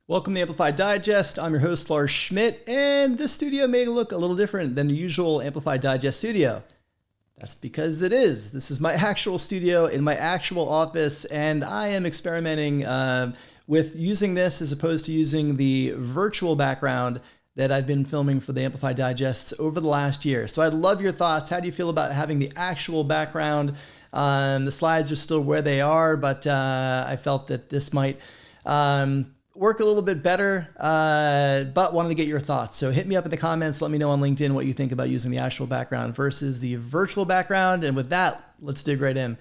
Welcome to Amplify Digest. I'm your host, Lars Schmidt, and this studio may look a little different than the usual Amplify Digest studio. That's because it is. This is my actual studio in my actual office, and I am experimenting with using this as opposed to using the virtual background that I've been filming for the Amplify Digests over the last year. So I'd love your thoughts. How do you feel about having the actual background? The slides are still where they are, but I felt that this might work a little bit better, but wanted to get your thoughts. So hit me up in the comments. Let me know on LinkedIn what you think about using the actual background versus the virtual background. And with that, let's dig right in.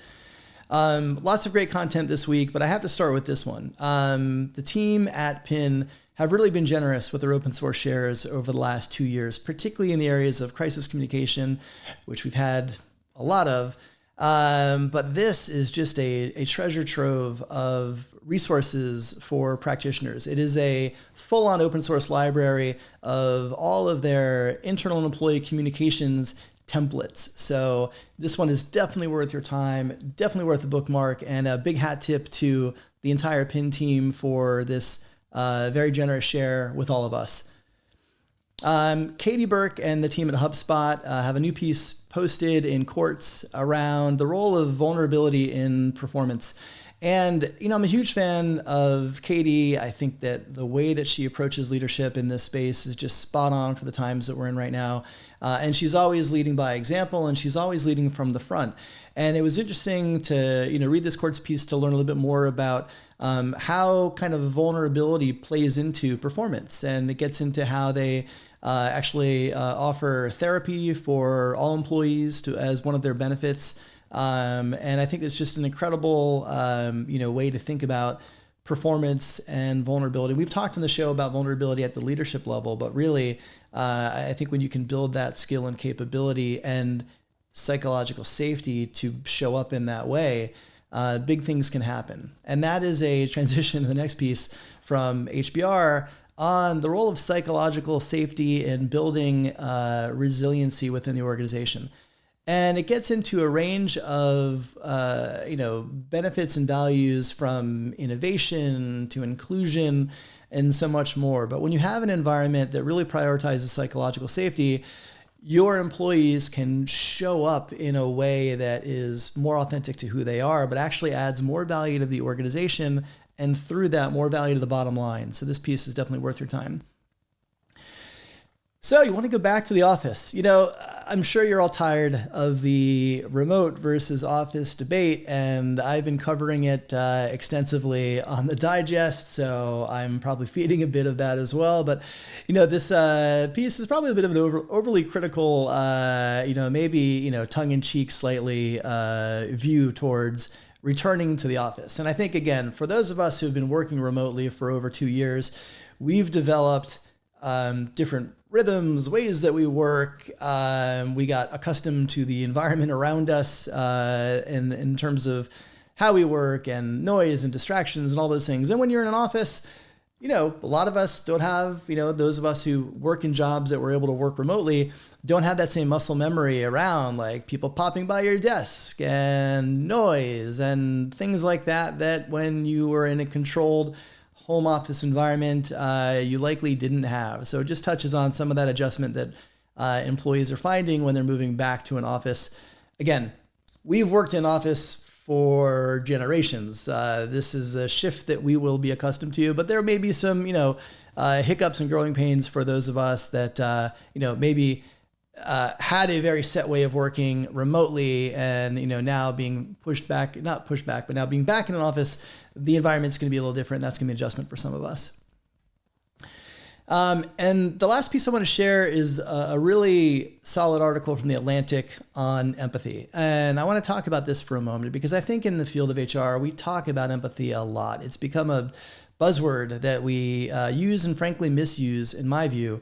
Lots of great content this week, but I have to start with this one. The team at Pin have really been generous with their open source shares over the last 2 years, particularly in the areas of crisis communication, which we've had a lot of. But this is just a treasure trove of resources for practitioners. It is a full-on open source library of all of their internal and employee communications templates. So this one is definitely worth your time, definitely worth a bookmark, and a big hat tip to the entire Pin team for this very generous share with all of us. Katie Burke and the team at Hubspot have a new piece posted in Quartz around the role of vulnerability in performance. And, I'm a huge fan of Katie. I think that the way that she approaches leadership in this space is just spot on for the times that we're in right now. And she's always leading by example, and she's always leading from the front. And it was interesting to, read this Quartz piece to learn a little bit more about how kind of vulnerability plays into performance. And it gets into how they actually offer therapy for all employees as one of their benefits. And I think it's just an incredible, way to think about performance and vulnerability. We've talked on the show about vulnerability at the leadership level, but really, I think when you can build that skill and capability and psychological safety to show up in that way, big things can happen. And that is a transition to the next piece from HBR on the role of psychological safety in building resiliency within the organization. And it gets into a range of, benefits and values from innovation to inclusion and so much more. But when you have an environment that really prioritizes psychological safety, your employees can show up in a way that is more authentic to who they are, but actually adds more value to the organization and through that, more value to the bottom line. So this piece is definitely worth your time. So you want to go back to the office. I'm sure you're all tired of the remote versus office debate, and I've been covering it extensively on the digest, so I'm probably feeding a bit of that as well. But, this piece is probably a bit of an overly critical, maybe, tongue-in-cheek slightly view towards returning to the office. And I think, again, for those of us who have been working remotely for over 2 years, we've developed different rhythms, ways that we work. We got accustomed to the environment around us in terms of how we work and noise and distractions and all those things. And when you're in an office, a lot of us don't have, those of us who work in jobs that were able to work remotely don't have that same muscle memory around, like people popping by your desk and noise and things like that, that when you were in a controlled home office environment, you likely didn't have. So it just touches on some of that adjustment that employees are finding when they're moving back to an office. Again, we've worked in office for generations. This is a shift that we will be accustomed to, but there may be some, hiccups and growing pains for those of us that, maybe had a very set way of working remotely and, now being not pushed back, but now being back in an office, the environment's going to be a little different. That's going to be an adjustment for some of us. And the last piece I want to share is a really solid article from The Atlantic on empathy. And I want to talk about this for a moment because I think in the field of HR, we talk about empathy a lot. It's become a buzzword that we use and frankly misuse, in my view,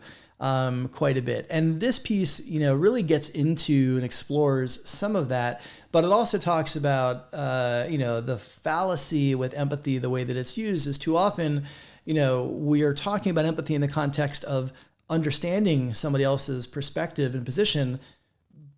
quite a bit. And this piece, really gets into and explores some of that, but it also talks about, the fallacy with empathy, the way that it's used is too often, we are talking about empathy in the context of understanding somebody else's perspective and position,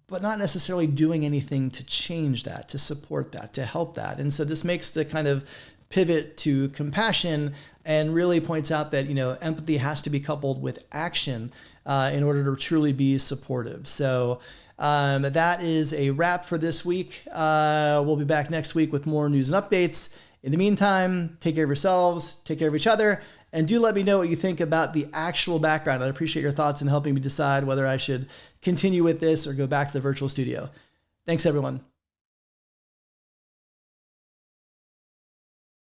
but not necessarily doing anything to change that, to support that, to help that. And so this makes the kind of pivot to compassion and really points out that, empathy has to be coupled with action in order to truly be supportive. So that is a wrap for this week. We'll be back next week with more news and updates. In the meantime, take care of yourselves, take care of each other, and do let me know what you think about the actual background. I'd appreciate your thoughts in helping me decide whether I should continue with this or go back to the virtual studio. Thanks, everyone.